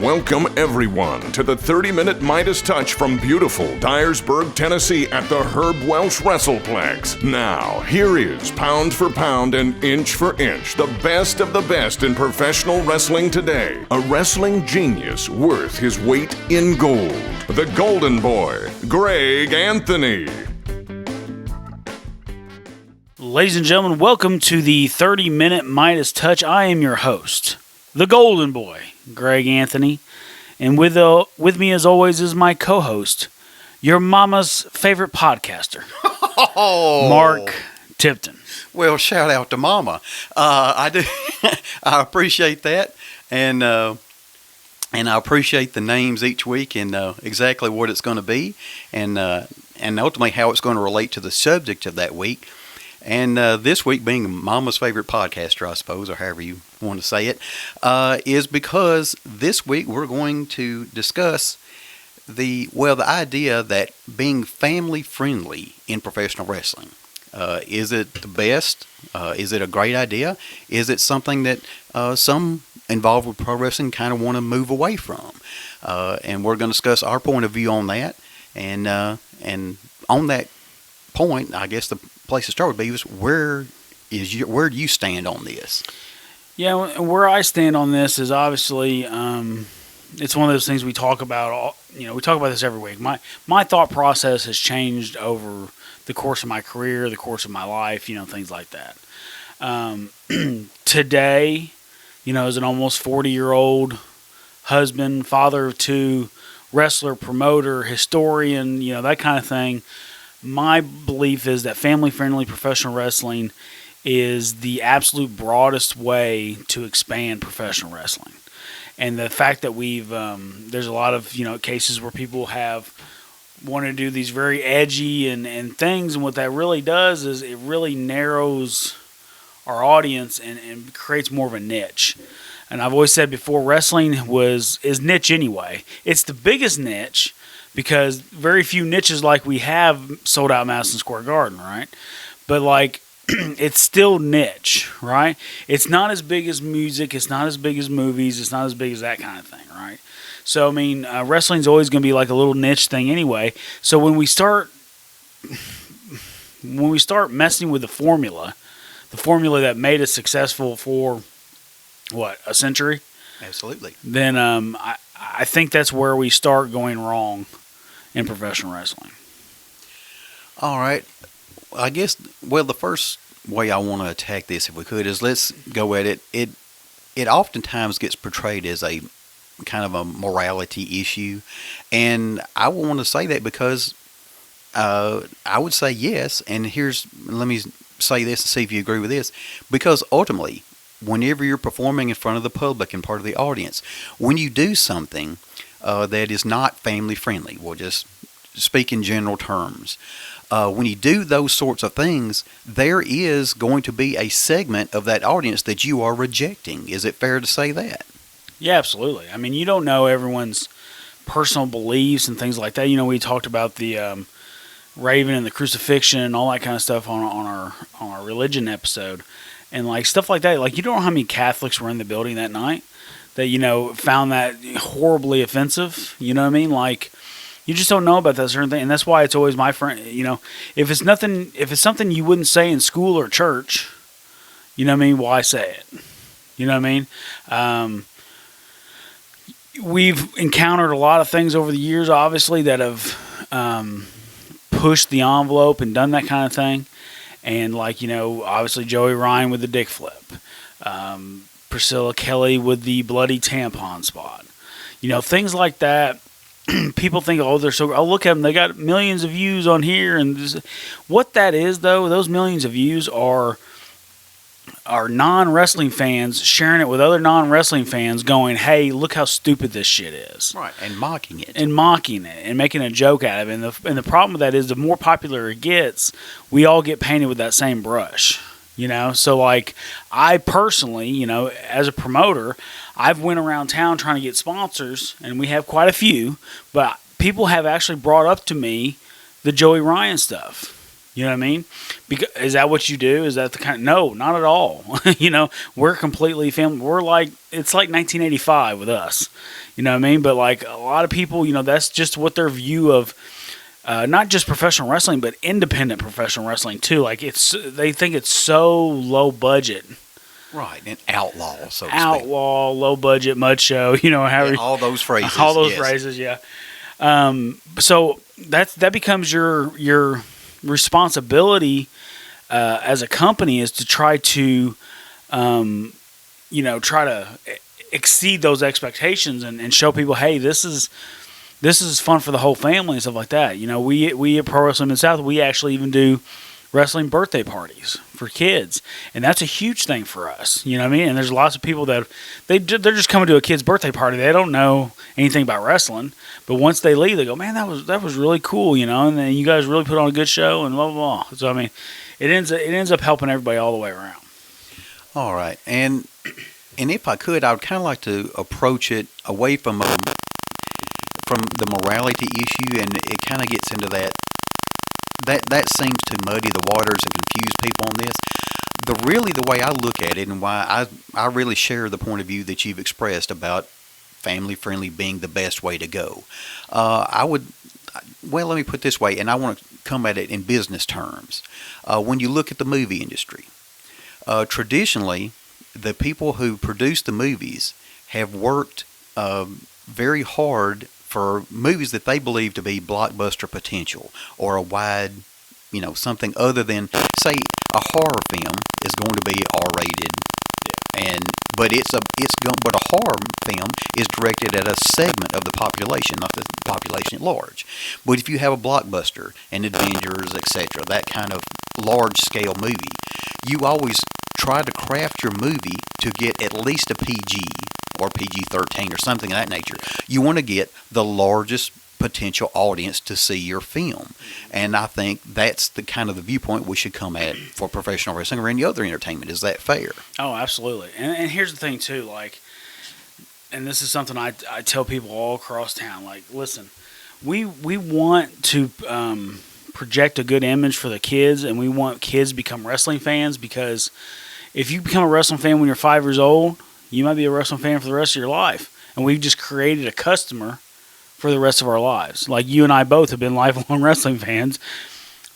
Welcome, everyone, to the 30-minute Midas touch from beautiful Dyersburg, Tennessee at the Herb Welsh WrestlePlex. Now, here is, pound for pound and inch for inch, the best of the best in professional wrestling today. A wrestling genius worth his weight in gold. The Golden Boy, Greg Anthony. Ladies and gentlemen, welcome to the 30-minute Midas touch. I am your host, the Golden Boy, Greg Anthony, and with me as always is my co-host, your mama's favorite podcaster, Mark Tipton. Well, shout out to Mama. I do. I appreciate that, and I appreciate the names each week and exactly what it's going to be, and ultimately how it's going to relate to the subject of that week. And this week, being Mama's favorite podcaster, I suppose, or however you want to say it, is because this week we're going to discuss the idea that being family friendly in professional wrestling. Is it the best? Is it a great idea? Is it something that some involved with pro wrestling kind of want to move away from? And we're going to discuss our point of view on that. And on that point, I guess the place to start would be where do you stand on this? Yeah, where I stand on this is obviously it's one of those things we talk about. We talk about this every week. My thought process has changed over the course of my career, the course of my life, things like that. Today, as an almost 40-year-old husband, father of two, wrestler, promoter, historian, that kind of thing, my belief is that family-friendly professional wrestling is the absolute broadest way to expand professional wrestling. And the fact that there's a lot of, cases where people want to do these very edgy and things, and what that really does is it really narrows our audience and creates more of a niche. And I've always said before, wrestling is niche anyway. It's the biggest niche, because very few niches like we have sold out Madison Square Garden, right? But it's still niche, right? It's not as big as music. It's not as big as movies. It's not as big as that kind of thing, right? So, wrestling's always going to be like a little niche thing anyway. So when we start messing with the formula that made us successful for, a century? Absolutely. Then I think that's where we start going wrong in professional wrestling. All right. I guess, the first way I want to attack this, if we could, is let's go at it. It oftentimes gets portrayed as a kind of a morality issue. And I want to say that because I would say yes. And let me say this and see if you agree with this. Because ultimately, whenever you're performing in front of the public and part of the audience, when you do something that is not family friendly, we'll just speak in general terms. When you do those sorts of things, there is going to be a segment of that audience that you are rejecting. Is it fair to say that? Yeah, absolutely. You don't know everyone's personal beliefs and things like that. We talked about the Raven and the crucifixion and all that kind of stuff on our religion episode. And stuff like that, you don't know how many Catholics were in the building that night that, found that horribly offensive. You know what I mean? You just don't know about that certain thing. And that's why it's always my friend, if it's something you wouldn't say in school or church, why say it? You know what I mean? We've encountered a lot of things over the years, obviously, that have pushed the envelope and done that kind of thing. And obviously Joey Ryan with the dick flip, Priscilla Kelly with the bloody tampon spot, things like that. People think, look at them, they got millions of views on here. And what that is, though, those millions of views are non-wrestling fans sharing it with other non-wrestling fans going, hey, look how stupid this shit is. Right, and mocking it. And making a joke out of it. And the problem with that is the more popular it gets, we all get painted with that same brush. So I personally, as a promoter, I've went around town trying to get sponsors, and we have quite a few, but people have actually brought up to me the Joey Ryan stuff. You know what I mean? Because, is that what you do? Is that the kind? No, not at all. We're completely family. We're like, it's like 1985 with us. You know what I mean? But like a lot of people, that's just what their view of not just professional wrestling, but independent professional wrestling too. Like they think it's so low budget. Right, and outlaw, so to speak. Outlaw, low budget, mud show. All those phrases. All those phrases, yeah. So that becomes your responsibility as a company is to try to, try to exceed those expectations and show people, hey, this is fun for the whole family and stuff like that. We at Pro Wrestling Mid-South, we actually even do wrestling birthday parties for kids, and that's a huge thing for us. You know what I mean? And there's lots of people that they're just coming to a kid's birthday party. They don't know anything about wrestling, but once they leave, they go, "Man, that was really cool," And then you guys really put on a good show, and blah blah blah. So I mean, it ends up helping everybody all the way around. All right, and if I could, I would kind of like to approach it away from the morality issue, and it kind of gets into that seems to muddy the waters and confuse people on this. The way I look at it, and why I really share the point of view that you've expressed about family friendly being the best way to go. Let me put it this way, and I want to come at it in business terms. When you look at the movie industry, traditionally, the people who produce the movies have worked very hard for movies that they believe to be blockbuster potential, or a wide, something other than, say, a horror film is going to be R-rated, but a horror film is directed at a segment of the population, not the population at large. But if you have a blockbuster, an Avengers, etc., that kind of large-scale movie, you always try to craft your movie to get at least a PG or PG-13 or something of that nature. You want to get the largest potential audience to see your film. And I think that's the kind of the viewpoint we should come at for professional wrestling or any other entertainment. Is that fair? Oh, absolutely. And here's the thing, too. And this is something I tell people all across town. Listen, we want to project a good image for the kids, and we want kids to become wrestling fans, because if you become a wrestling fan when you're 5 years old, you might be a wrestling fan for the rest of your life. And we've just created a customer for the rest of our lives. Like you and I both have been lifelong wrestling fans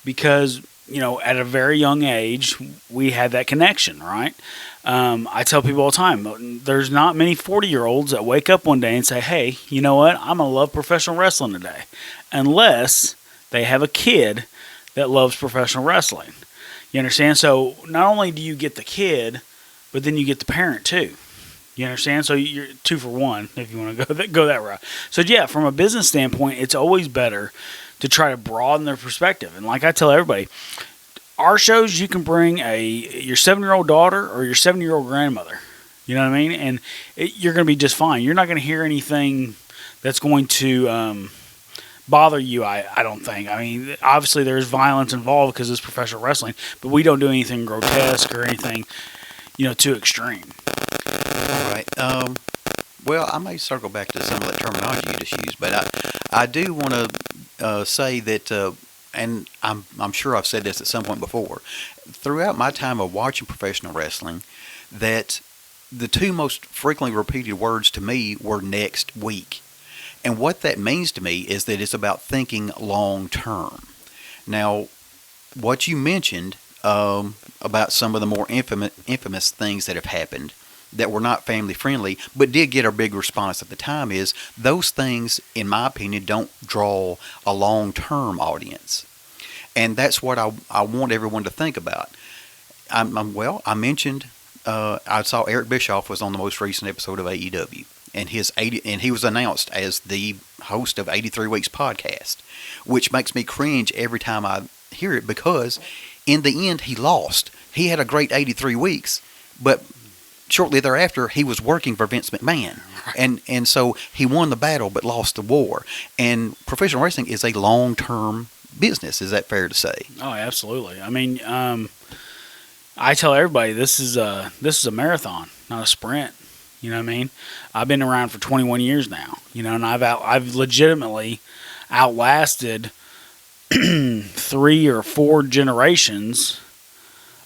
because, at a very young age, we had that connection, right? I tell people all the time, there's not many 40-year-olds that wake up one day and say, hey, you know what? I'm going to love professional wrestling today. Unless they have a kid that loves professional wrestling. You understand? So not only do you get the kid, but then you get the parent too. You understand? So you're 2 for 1 if you want to go that route. So yeah, from a business standpoint, it's always better to try to broaden their perspective. And like I tell everybody, our shows, you can bring your 7-year-old daughter or your 7-year-old grandmother. You know what I mean? And you're going to be just fine. You're not going to hear anything that's going to bother you, I don't think. I mean, obviously there's violence involved because it's professional wrestling, but we don't do anything grotesque or anything, too extreme. All right. Well, I may circle back to some of that terminology you just used, but I do want to say that, and I'm sure I've said this at some point before, throughout my time of watching professional wrestling, that the 2 most frequently repeated words to me were next week. And what that means to me is that it's about thinking long term. Now, what you mentioned about some of the more infamous things that have happened that were not family friendly, but did get a big response at the time, is those things, in my opinion, don't draw a long-term audience. And that's what I want everyone to think about. I mentioned I saw Eric Bischoff was on the most recent episode of AEW, and he was announced as the host of 83 Weeks podcast, which makes me cringe every time I hear it, because in the end he lost. He had a great 83 weeks, but shortly thereafter, he was working for Vince McMahon. Right. And so he won the battle but lost the war. And professional wrestling is a long-term business. Is that fair to say? Oh, absolutely. I mean, I tell everybody this is a marathon, not a sprint. You know what I mean? I've been around for 21 years now, and I've legitimately outlasted 3 or 4 generations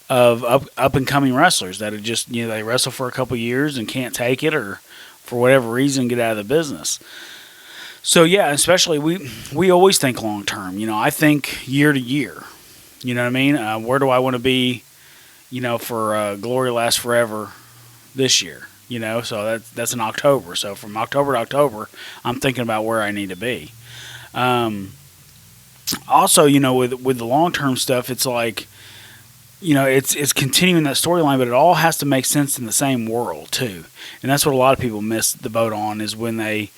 of up and coming wrestlers that are just, they wrestle for a couple years and can't take it, or for whatever reason get out of the business. So yeah, especially we always think long term. I think year to year. You know what I mean? Where do I want to be? For Glory Lasts Forever this year. So that's in October. So from October to October, I'm thinking about where I need to be. Also, with the long term stuff, it's like, it's continuing that storyline, but it all has to make sense in the same world too. And that's what a lot of people miss the boat on, is when they,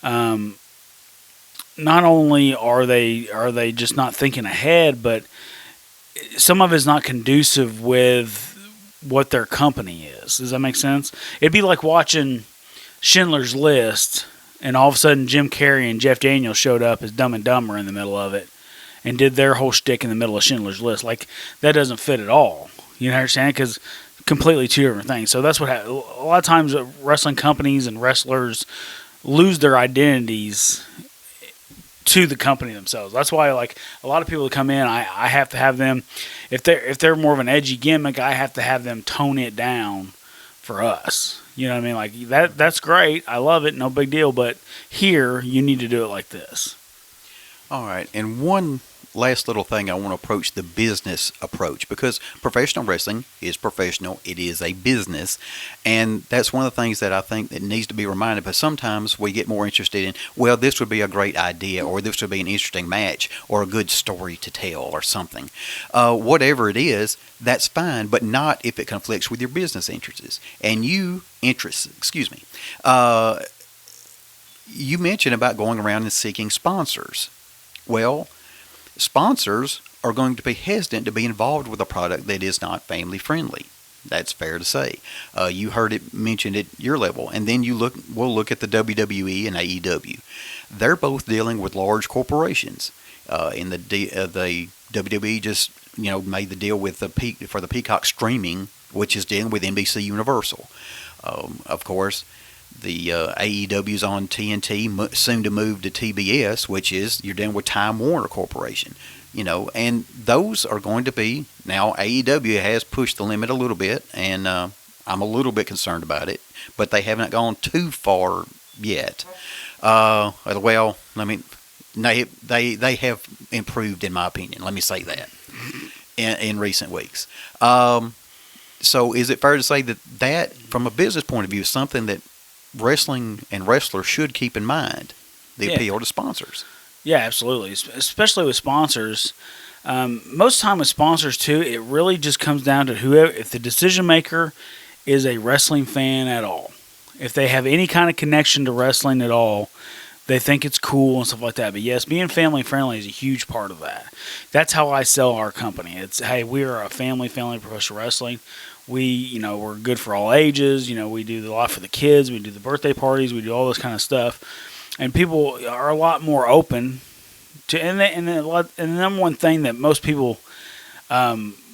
not only are they just not thinking ahead, but some of it's not conducive with what their company is. Does that make sense? It'd be like watching Schindler's List, and all of a sudden Jim Carrey and Jeff Daniels showed up as Dumb and Dumber in the middle of it and did their whole shtick in the middle of Schindler's List. Like, that doesn't fit at all. You understand? Because completely two different things. So that's what happens. A lot of times wrestling companies and wrestlers lose their identities to the company themselves. That's why, like, a lot of people that come in, I have to have them, if they're more of an edgy gimmick, I have to have them tone it down for us. You know what I mean? Like, that's great. I love it. No big deal. But here, you need to do it like this. All right. And one last little thing, I want to approach the business approach, because professional wrestling is professional. It is a business. And that's one of the things that I think that needs to be reminded. But sometimes we get more interested in, well, this would be a great idea, or this would be an interesting match, or a good story to tell, or something. Whatever it is, that's fine, but not if it conflicts with your business interests. And you mentioned about going around and seeking sponsors. Well, sponsors are going to be hesitant to be involved with a product that is not family friendly. That's fair to say. You heard it mentioned at your level, and then we'll look at the WWE and AEW. They're both dealing with large corporations. In the WWE just made the deal with for the Peacock streaming, which is dealing with NBC Universal. Of course, the AEW's on TNT, soon to move to TBS, which is you're dealing with Time Warner Corporation. And those are going to be, now AEW has pushed the limit a little bit, and I'm a little bit concerned about it, but they haven't gone too far yet. Well, I mean, they have improved, in my opinion. Let me say that in recent weeks. So is it fair to say that from a business point of view is something that wrestling and wrestlers should keep in mind, the appeal to sponsors? Yeah, absolutely. Especially with sponsors. Most time with sponsors too, it really just comes down to if the decision maker is a wrestling fan at all. If they have any kind of connection to wrestling at all, they think it's cool and stuff like that. But yes, being family friendly is a huge part of that. That's how I sell our company. It's, hey, we are a family professional wrestling. We're good for all ages. We do a lot for the kids. We do the birthday parties. We do all this kind of stuff. And people are a lot more open to, and the number one thing that most people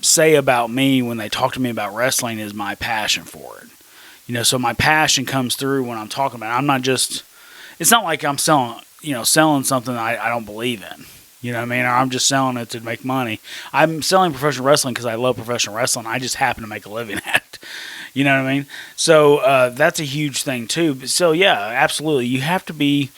say about me when they talk to me about wrestling is my passion for it. So my passion comes through when I'm talking about it. I'm not just, it's not like I'm selling something I don't believe in. You know what I mean? Or I'm just selling it to make money. I'm selling professional wrestling because I love professional wrestling. I just happen to make a living at it. You know what I mean? So that's a huge thing too. So yeah, absolutely. You have to be,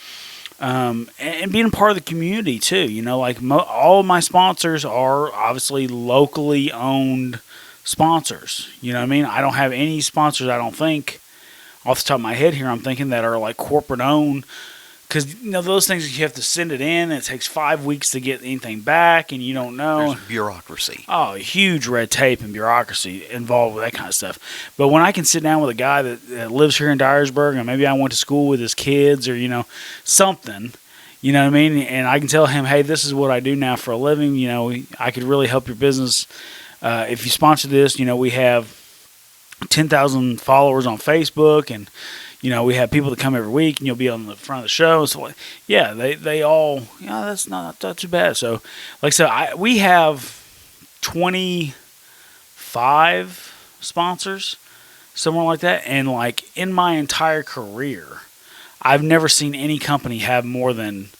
and being a part of the community too. All of my sponsors are obviously locally owned sponsors. You know what I mean? I don't have any sponsors, I don't think, off the top of my head here, I'm thinking, that are like corporate owned. Because, those things, you have to send it in, and it takes 5 weeks to get anything back, and you don't know. There's bureaucracy. Oh, huge red tape and bureaucracy involved with that kind of stuff. But when I can sit down with a guy that lives here in Dyersburg, and maybe I went to school with his kids, or, something, you know what I mean? And I can tell him, hey, this is what I do now for a living. I could really help your business. If you sponsor this, we have 10,000 followers on Facebook, and we have people that come every week, and you'll be on the front of the show. So, yeah, they all, that's not too bad. So, like I said, we have 25 sponsors, somewhere like that. And, in my entire career, I've never seen any company have more than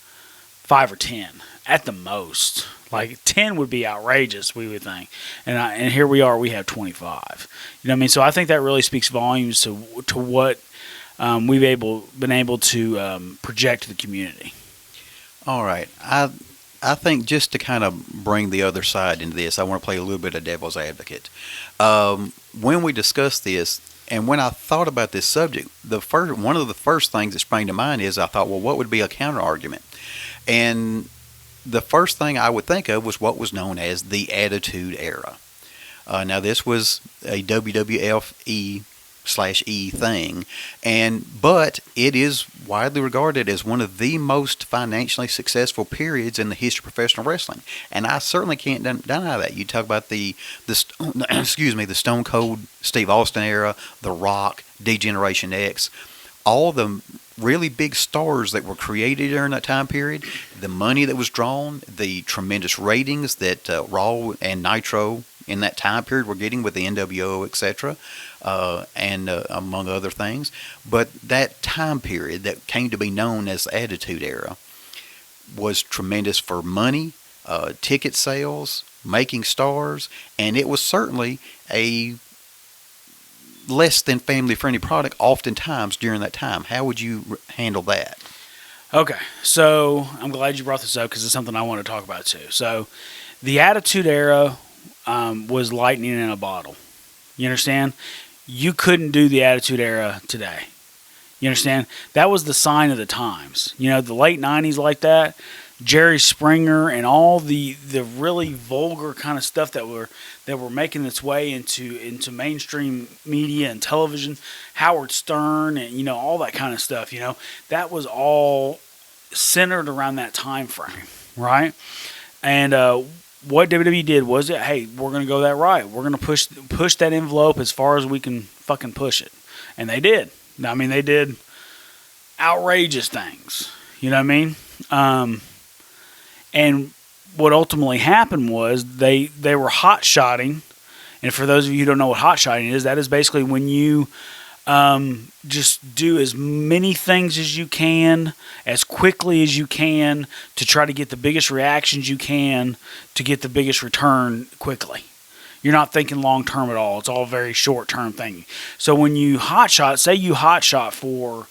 5 or 10 at the most. Like 10 would be outrageous, we would think, and here we are. We have 25. You know what I mean? So I think that really speaks volumes to what we've been able to project to the community. All right. I think just to kind of bring the other side into this, I want to play a little bit of devil's advocate. When we discussed this, and when I thought about this subject, one of the first things that sprang to mind is I thought, well, what would be a counter argument? And the first thing I would think of was what was known as the Attitude Era. Now, this was a WWF/E thing, but it is widely regarded as one of the most financially successful periods in the history of professional wrestling, and I certainly can't deny that. You talk about the Stone Cold Steve Austin era, The Rock, D-Generation X, all the really big stars that were created during that time period, the money that was drawn, the tremendous ratings that Raw and Nitro in that time period were getting with the NWO, etc., and among other things. But that time period that came to be known as the Attitude Era was tremendous for money, ticket sales, making stars, and it was certainly a less than family-friendly product oftentimes during that time. How would you handle that? Okay, so I'm glad you brought this up because it's something I want to talk about too. So the Attitude Era was lightning in a bottle. You understand? You couldn't do the Attitude Era today. You understand? That was the sign of the times. You know, the late 90s like that, Jerry Springer and all the really vulgar kind of stuff that were making its way into mainstream media and television, Howard Stern and, you know, all that kind of stuff, you know, that was all centered around that time frame, right? And what WWE did was, hey, we're going to go that right. We're going to push that envelope as far as we can fucking push it. And they did. I mean, they did outrageous things. You know what I mean? And what ultimately happened was they were hot-shotting. And for those of you who don't know what hot-shotting is, that is basically when you just do as many things as you can, as quickly as you can, to try to get the biggest reactions you can, to get the biggest return quickly. You're not thinking long-term at all. It's all very short-term thing. So when you hotshot, say you hotshot for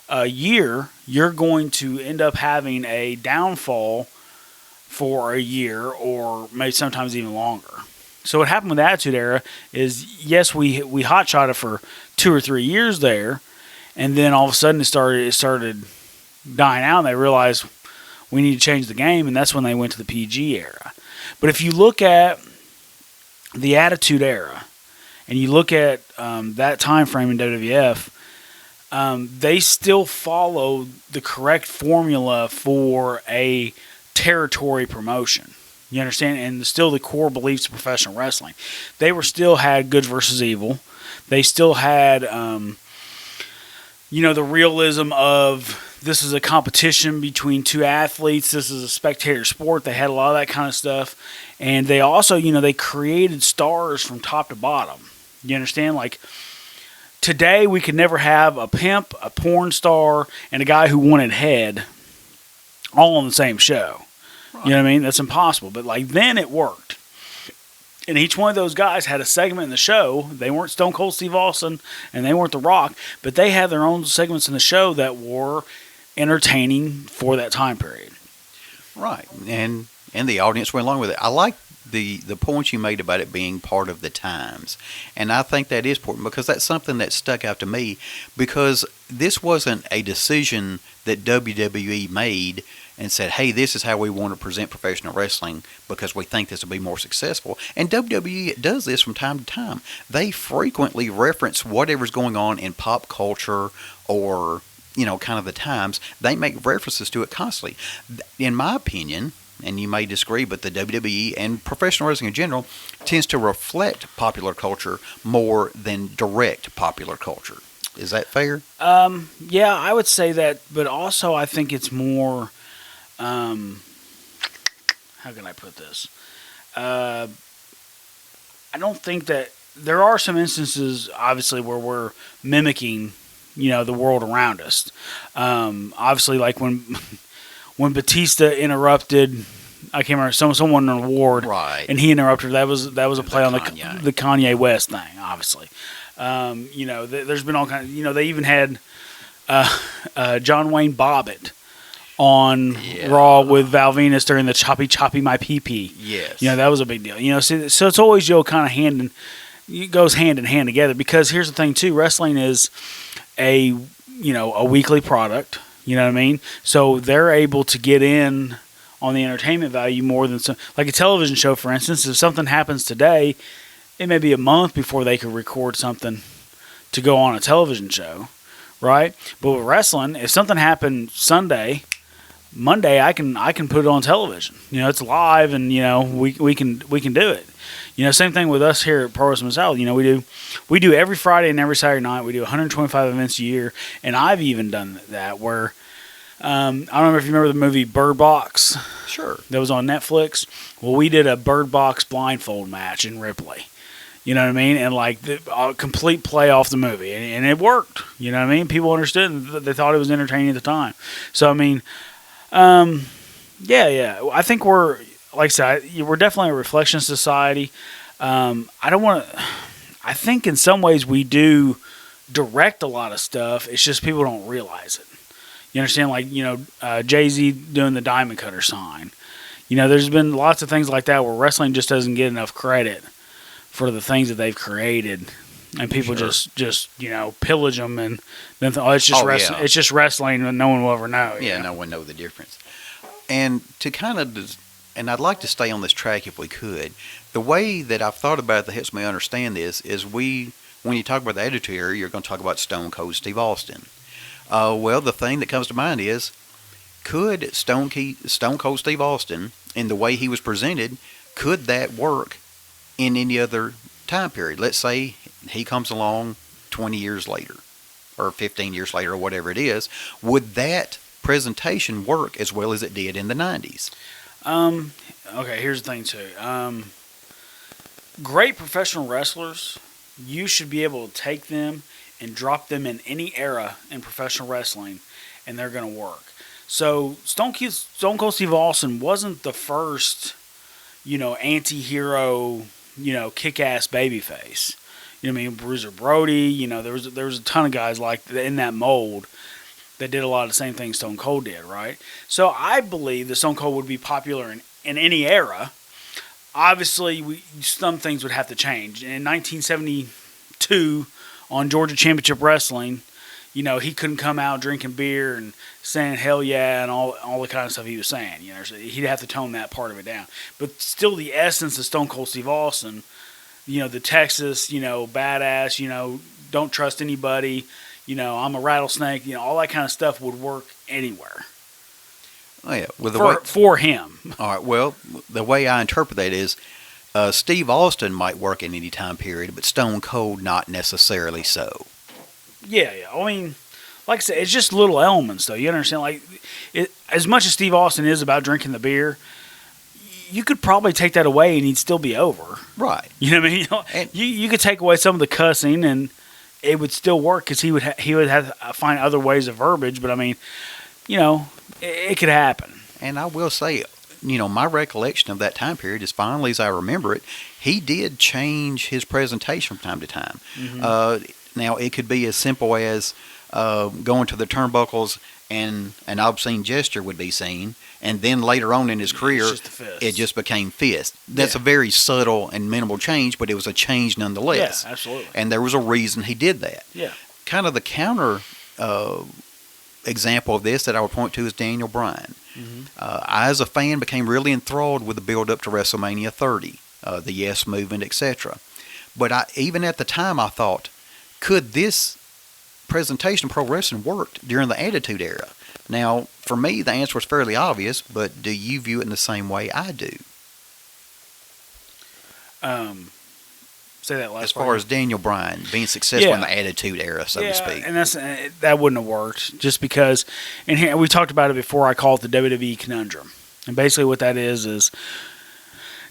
a year, you're going to end up having a downfall for a year or maybe sometimes even longer. So what happened with the Attitude Era is, yes, we hotshot it for 2 or 3 years there, and then all of a sudden it started dying out, and they realized we need to change the game, and that's when they went to the PG era. But if you look at the Attitude Era, and you look at that time frame in WWF, they still follow the correct formula for a territory promotion. You understand? And still the core beliefs of professional wrestling. They still had good versus evil. They still had, the realism of this is a competition between two athletes. This is a spectator sport. They had a lot of that kind of stuff. And they also, they created stars from top to bottom. You understand? Like, today we could never have a pimp, a porn star, and a guy who wanted head all on the same show. You know what I mean? That's impossible. But like then it worked. And each one of those guys had a segment in the show. They weren't Stone Cold Steve Austin and they weren't The Rock, but they had their own segments in the show that were entertaining for that time period. Right. And the audience went along with it. I like the point you made about it being part of the times. And I think that is important because that's something that stuck out to me, because this wasn't a decision that WWE made and said, hey, this is how we want to present professional wrestling because we think this will be more successful. And WWE does this from time to time. They frequently reference whatever's going on in pop culture or, kind of the times. They make references to it constantly. In my opinion, and you may disagree, but the WWE and professional wrestling in general tends to reflect popular culture more than direct popular culture. Is that fair? Yeah, I would say that, but also I think it's more... how can I put this? I don't think that there are some instances, obviously, where we're mimicking, the world around us. Obviously, like when Batista interrupted, I can't remember, someone an award, Right. and he interrupted. That was a play on Kanye. the Kanye West thing, obviously. There's been all kinds. They even had John Wayne Bobbitt on Raw with Val Venus during the choppy my pee. Yes. That was a big deal. So it's always kind of it goes hand in hand together, because here's the thing too: wrestling is a weekly product. You know what I mean? So they're able to get in on the entertainment value more than like a television show, for instance. If something happens today, it may be a month before they could record something to go on a television show, right? But with wrestling, if something happened Sunday, Monday I can put it on television. It's live, and we can do it. Same thing with us here at Pro Wrestling South. We do every Friday and every Saturday night. We do 125 events a year, and I've even done that where I don't know if you remember the movie Bird Box. Sure. That was on Netflix. Well, we did a Bird Box blindfold match in Ripley. You know what I mean? And a complete play off the movie, and it worked. You know what I mean? People understood, and they thought it was entertaining at the time. So I mean, yeah. I think we're, like I said, we're definitely a reflection society. I think in some ways we do direct a lot of stuff. It's just people don't realize it. You understand? Jay-Z doing the Diamond Cutter sign. There's been lots of things like that where wrestling just doesn't get enough credit for the things that they've created. And people just pillage them and then it's just wrestling. Yeah. It's just wrestling, and no one will ever know. Yeah, no one knows the difference. And and I'd like to stay on this track if we could. The way that I've thought about it that helps me understand this is when you talk about the Attitude Era, you're going to talk about Stone Cold Steve Austin. Well, the thing that comes to mind is, could Stone Cold Steve Austin, in the way he was presented, could that work in any other time period? Let's say he comes along 20 years later, or 15 years later, or whatever it is. Would that presentation work as well as it did in the 90s? Okay, here's the thing too. Great professional wrestlers, you should be able to take them and drop them in any era in professional wrestling, and they're going to work. So Stone Cold Steve Austin wasn't the first, anti-hero, kick-ass babyface. You know what I mean? Bruiser Brody, there was a ton of guys like in that mold that did a lot of the same things Stone Cold did, right? So I believe that Stone Cold would be popular in any era. Obviously, some things would have to change. In 1972, on Georgia Championship Wrestling, he couldn't come out drinking beer and saying hell yeah and all the kind of stuff he was saying. So he'd have to tone that part of it down. But still, the essence of Stone Cold Steve Austin, the Texas, badass, don't trust anybody, I'm a rattlesnake, all that kind of stuff would work anywhere. Oh, yeah. Well, for him. All right. Well, the way I interpret that is, Steve Austin might work in any time period, but Stone Cold not necessarily so. Yeah. I mean, like I said, it's just little elements, though. You understand? As much as Steve Austin is about drinking the beer, you could probably take that away and he'd still be over. Right. You know what I mean? You could take away some of the cussing and it would still work because he would have to find other ways of verbiage. But I mean, it could happen. And I will say, my recollection of that time period, as fondly as I remember it, he did change his presentation from time to time. Mm-hmm. Now, it could be as simple as going to the turnbuckles and an obscene gesture would be seen, and then later on in his career, it just became fist. That's a very subtle and minimal change, but it was a change nonetheless. Yeah, absolutely. And there was a reason he did that. Yeah. Kind of the counter example of this that I would point to is Daniel Bryan. Mm-hmm. I, as a fan, became really enthralled with the build-up to WrestleMania 30, the Yes Movement, etc. But even at the time, I thought, could this presentation of pro wrestling work during the Attitude Era? Now, for me, the answer was fairly obvious, but do you view it in the same way I do? Say that last as far as Daniel Bryan being successful in the Attitude Era, so to speak. And that wouldn't have worked just because, and here, we talked about it before, I call it the WWE Conundrum. And basically what that is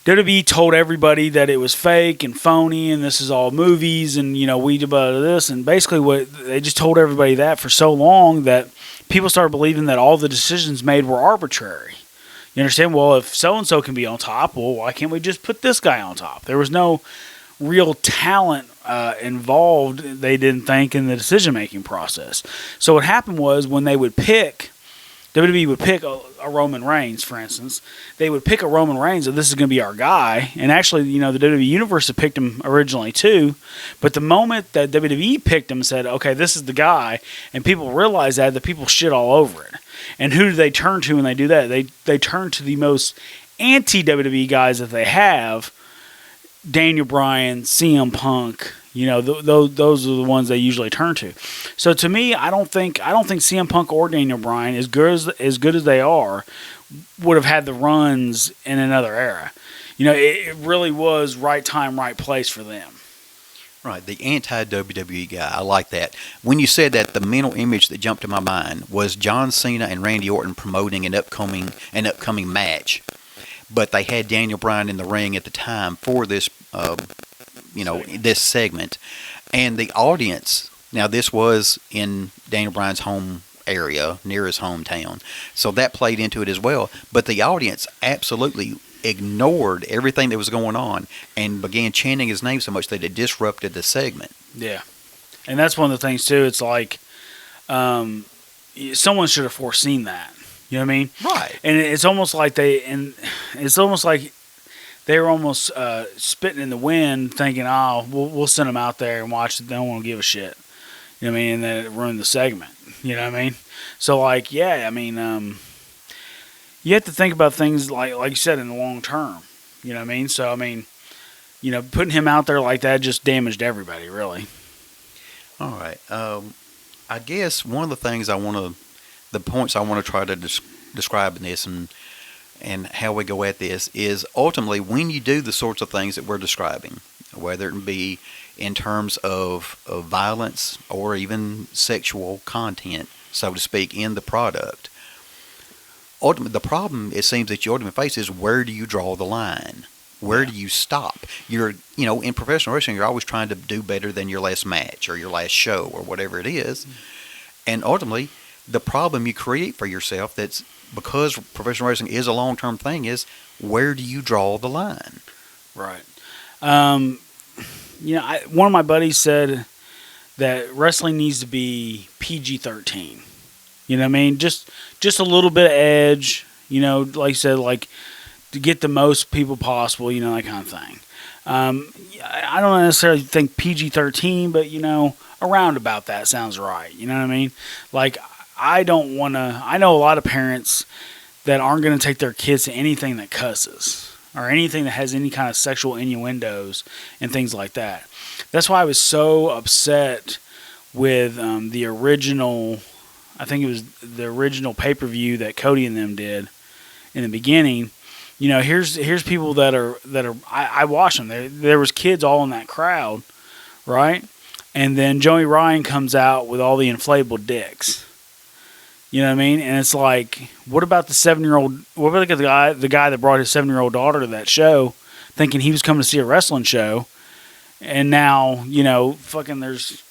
WWE told everybody that it was fake and phony and this is all movies and, we do this. And basically they just told everybody that for so long that people started believing that all the decisions made were arbitrary. You understand? Well, if so-and-so can be on top, well, why can't we just put this guy on top? There was no real talent involved, they didn't think, in the decision-making process. So what happened was when they would pick, WWE would pick a Roman Reigns, for instance. They would pick a Roman Reigns, and this is going to be our guy. And actually, the WWE Universe had picked him originally too. But the moment that WWE picked him and said, okay, this is the guy, and people realized that, the people shit all over it. And who do they turn to when they do that? They turn to the most anti-WWE guys that they have, Daniel Bryan, CM Punk. Those are the ones they usually turn to. So to me, I don't think CM Punk or Daniel Bryan, as good as they are, would have had the runs in another era. It really was right time, right place for them. Right, the anti-WWE guy. I like that. When you said that, the mental image that jumped to my mind was John Cena and Randy Orton promoting an upcoming match, but they had Daniel Bryan in the ring at the time for this, this segment, and the audience. Now, this was in Daniel Bryan's home area, near his hometown, so that played into it as well. But the audience absolutely ignored everything that was going on and began chanting his name so much that it disrupted the segment. Yeah. And that's one of the things, too. It's like someone should have foreseen that. You know what I mean? Right. And it's almost like they were almost spitting in the wind thinking, we'll send them out there and watch it. They don't want to give a shit. You know what I mean? And then it ruined the segment. You know what I mean? So, you have to think about things like you said in the long term. You know what I mean? So, putting him out there like that just damaged everybody, really. All right. I guess one of the things the points I want to try to describe in this and how we go at this is ultimately when you do the sorts of things that we're describing, whether it be in terms of violence or even sexual content, so to speak, in the product. The problem, it seems, that you ultimately face is where do you draw the line? Where do you stop? In professional wrestling, you're always trying to do better than your last match or your last show or whatever it is. And ultimately, the problem you create for yourself, that's because professional wrestling is a long-term thing, is where do you draw the line? Right. One of my buddies said that wrestling needs to be PG-13. You know what I mean? Just a little bit of edge, like you said, like to get the most people possible, that kind of thing. I don't necessarily think PG-13, but, around about that sounds right. You know what I mean? Like, I know a lot of parents that aren't going to take their kids to anything that cusses or anything that has any kind of sexual innuendos and things like that. That's why I was so upset with the original, I think it was the original pay-per-view that Cody and them did in the beginning. Here's people that are I watched them. There was kids all in that crowd, right? And then Joey Ryan comes out with all the inflatable dicks. You know what I mean? And it's like, what about the 7-year-old? What about the guy that brought his 7-year-old daughter to that show, thinking he was coming to see a wrestling show, and now fucking there's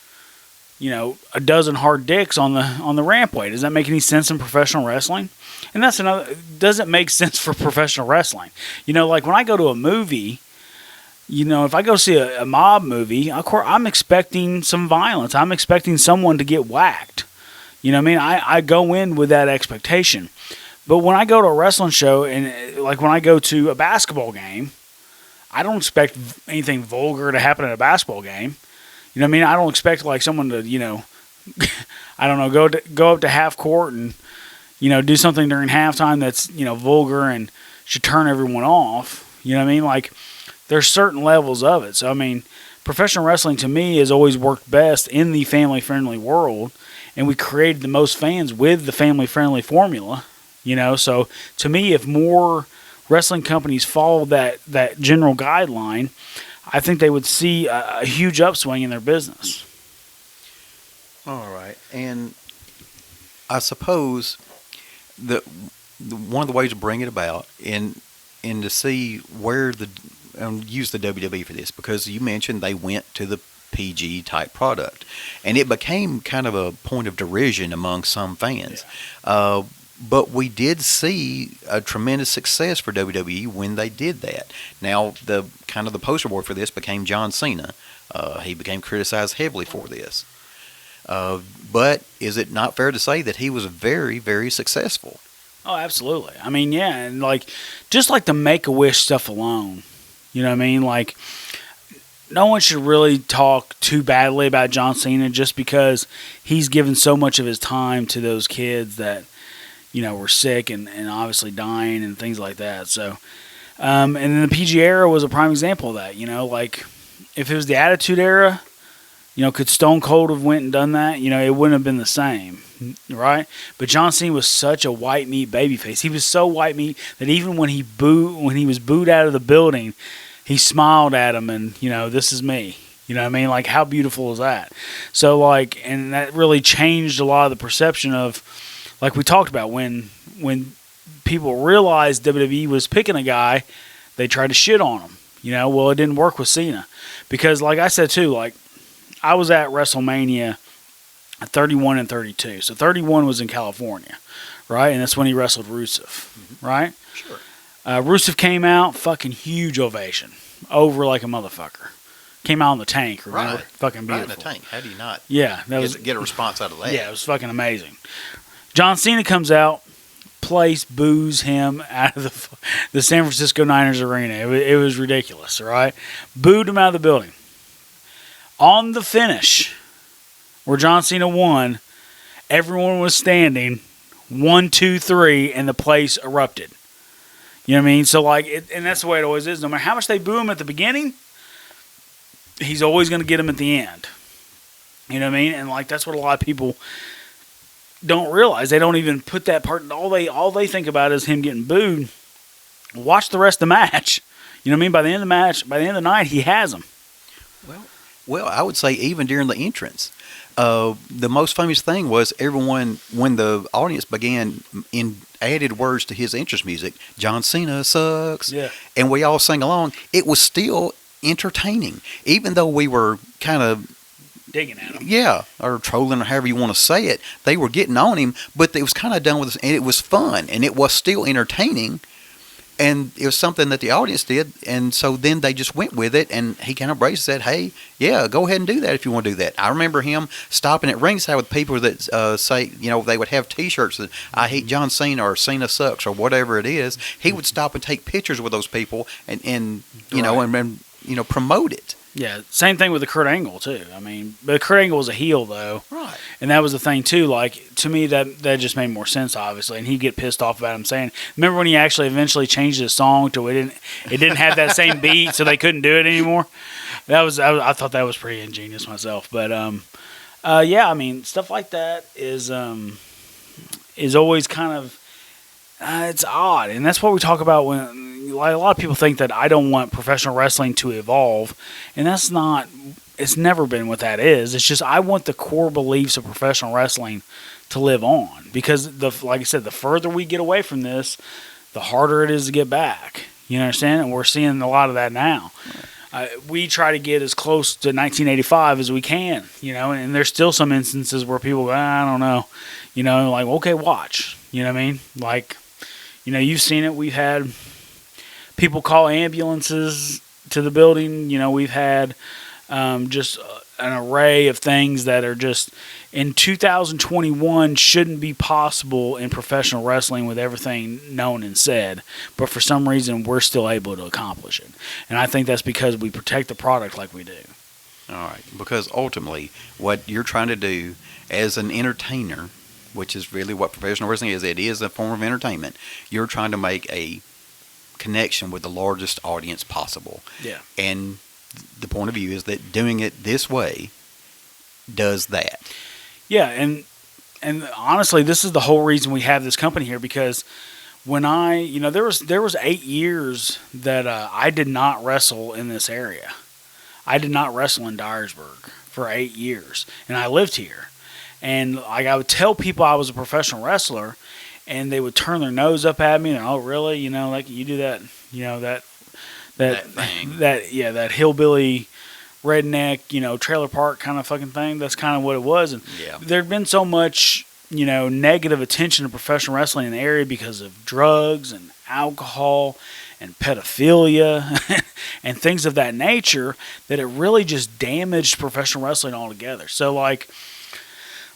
a dozen hard dicks on the rampway. Does that make any sense in professional wrestling? And that's another, doesn't make sense for professional wrestling. Like when I go to a movie, if I go see a mob movie, of course I'm expecting some violence. I'm expecting someone to get whacked. You know what I mean? I go in with that expectation. But when I go to a wrestling show, and like when I go to a basketball game, I don't expect anything vulgar to happen at a basketball game. You know what I mean? I don't expect like someone to, I don't know, go up to half court and, do something during halftime that's, vulgar and should turn everyone off. You know what I mean? Like, there's certain levels of it. So, I mean, professional wrestling to me has always worked best in the family-friendly world, and we created the most fans with the family-friendly formula. So to me, if more wrestling companies followed that general guideline, I think they would see a huge upswing in their business. All right. And I suppose that one of the ways to bring it about and to see where use the WWE for this, because you mentioned they went to the PG type product, and it became kind of a point of derision among some fans. Yeah. But we did see a tremendous success for WWE when they did that. Now, the poster boy for this became John Cena. He became criticized heavily for this. But is it not fair to say that he was very, very successful? Oh, absolutely. I mean, yeah, and like just like the Make-A-Wish stuff alone, you know what I mean? Like, no one should really talk too badly about John Cena just because he's given so much of his time to those kids that, you know, were sick and obviously dying and things like that. So, and then the PG era was a prime example of that. You know, like if it was the Attitude Era, you know, could Stone Cold have went and done that? You know, it wouldn't have been the same, right? But John Cena was such a white meat babyface. He was so white meat that even when he was booed out of the building, he smiled at him and, you know, this is me. You know what I mean? Like, how beautiful is that? So, like, and that really changed a lot of the perception of, like we talked about, when people realized WWE was picking a guy, they tried to shit on him. You know, well, it didn't work with Cena. Because, like I said, too, like, I was at WrestleMania 31 and 32. So 31 was in California, right? And that's when he wrestled Rusev, right? Sure. Rusev came out, fucking huge ovation, over like a motherfucker. Came out in the tank, remember? Right. Fucking beautiful. Right in the tank. How do you not Yeah, that was get a response out of that? Yeah, it was fucking amazing. John Cena comes out, place boos him out of the San Francisco Niners arena. It was ridiculous, right? Booed him out of the building. On the finish, where John Cena won, everyone was standing, 1, 2, 3, and the place erupted. You know what I mean? So, like, and that's the way it always is. No matter how much they boo him at the beginning, he's always going to get him at the end. You know what I mean? And, like, that's what a lot of people don't realize. They don't even put that part. All they think about is him getting booed. Watch the rest of the match. You know what I mean? By the end of the match, by the end of the night, he has him. Well, I would say even during the entrance, the most famous thing was everyone, when the audience began added words to his entrance music, John Cena sucks, Yeah. and we all sang along. It was still entertaining, even though we were kind of Digging at him. yeah, or trolling, or however you want to say it. They were getting on him, but it was kind of done with, and it was fun, and it was still entertaining. And it was something that the audience did, and so then they just went with it, and he kind of embraced and said, hey, yeah, go ahead and do that if you want to do that. I remember him stopping at ringside with people that say, you know, they would have T-shirts that, I hate John Cena, or Cena sucks, or whatever it is. He would stop and take pictures with those people and you know, and you know, promote it. Yeah, same thing with the Kurt Angle, too. I mean, but Kurt Angle was a heel, though. Right. And that was the thing, too. Like, to me, that just made more sense, obviously. And he'd get pissed off about him saying, remember when he actually eventually changed his song to it didn't have that same beat, so they couldn't do it anymore? I thought that was pretty ingenious myself. But, yeah, I mean, stuff like that is always kind of, it's odd. And that's what we talk about when, like, a lot of people think that I don't want professional wrestling to evolve, and that's not. It's never been what that is. It's just I want the core beliefs of professional wrestling to live on, because like I said, the further we get away from this, the harder it is to get back. You understand? And we're seeing a lot of that now. We try to get as close to 1985 as we can, you know, and there's still some instances where people go, I don't know, you know, like, okay, watch, you know what I mean? Like, you know, you've seen it. We've had people call ambulances to the building. You know, we've had just an array of things that are just in 2021 shouldn't be possible in professional wrestling with everything known and said. But for some reason, we're still able to accomplish it. And I think that's because we protect the product like we do. All right. Because ultimately, what you're trying to do as an entertainer, which is really what professional wrestling is, it is a form of entertainment. You're trying to make a connection with the largest audience possible. Yeah. And the point of view is that doing it this way does that. Yeah, and honestly, this is the whole reason we have this company here, because when there was 8 years that I did not wrestle in this area. I did not wrestle in Dyersburg for 8 years, and I lived here. And like, I would tell people I was a professional wrestler, and they would turn their nose up at me and, oh, really? You know, like, you do that, you know, that thing. that hillbilly redneck, you know, trailer park kind of fucking thing. That's kind of what it was. And Yeah. there'd been so much negative attention to professional wrestling in the area because of drugs and alcohol and pedophilia and things of that nature, that it really just damaged professional wrestling altogether. So, like,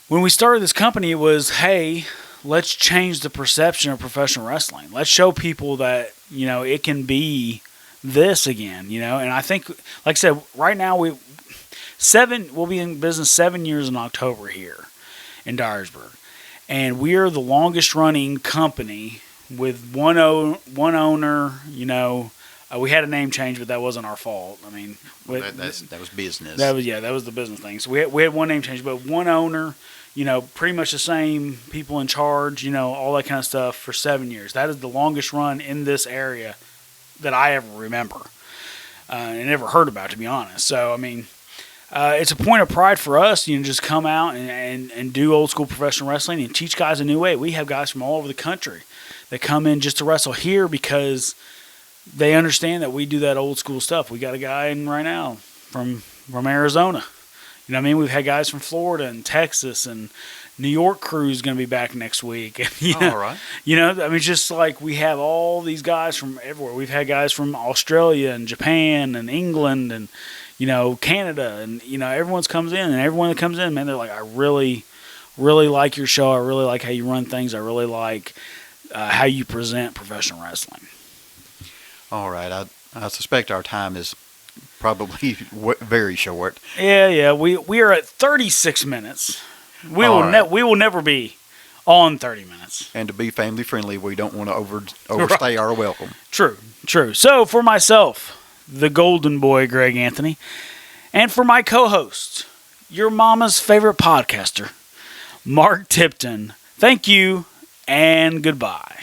when we started this company, it was, hey, let's change the perception of professional wrestling. Let's show people that, it can be this again, and I think, like I said, right now we'll be in business 7 years in October here in Dyersburg. And we are the longest running company with one owner. We had a name change, but that wasn't our fault. I mean, that was business. That was the business thing. So we had one name change, but one owner. Pretty much the same people in charge. All that kind of stuff for 7 years. That is the longest run in this area that I ever remember and ever heard about, to be honest. So I mean, it's a point of pride for us, just come out and do old school professional wrestling and teach guys a new way. We have guys from all over the country that come in just to wrestle here because they understand that we do that old school stuff. We got a guy in right now from Arizona. You know what I mean? We've had guys from Florida and Texas, and New York crew's going to be back next week. All right. I mean, just like we have all these guys from everywhere. We've had guys from Australia and Japan and England and Canada, and everyone's comes in, and everyone that comes in, man, they're like, I really, really like your show. I really like how you run things. I really like how you present professional wrestling. All right, I suspect our time is probably very short. Yeah, we are at 36 minutes. We will never be on 30 minutes. And to be family friendly, we don't want to overstay our welcome. True. So for myself, the golden boy, Greg Anthony, and for my co-host, your mama's favorite podcaster, Mark Tipton, thank you and goodbye.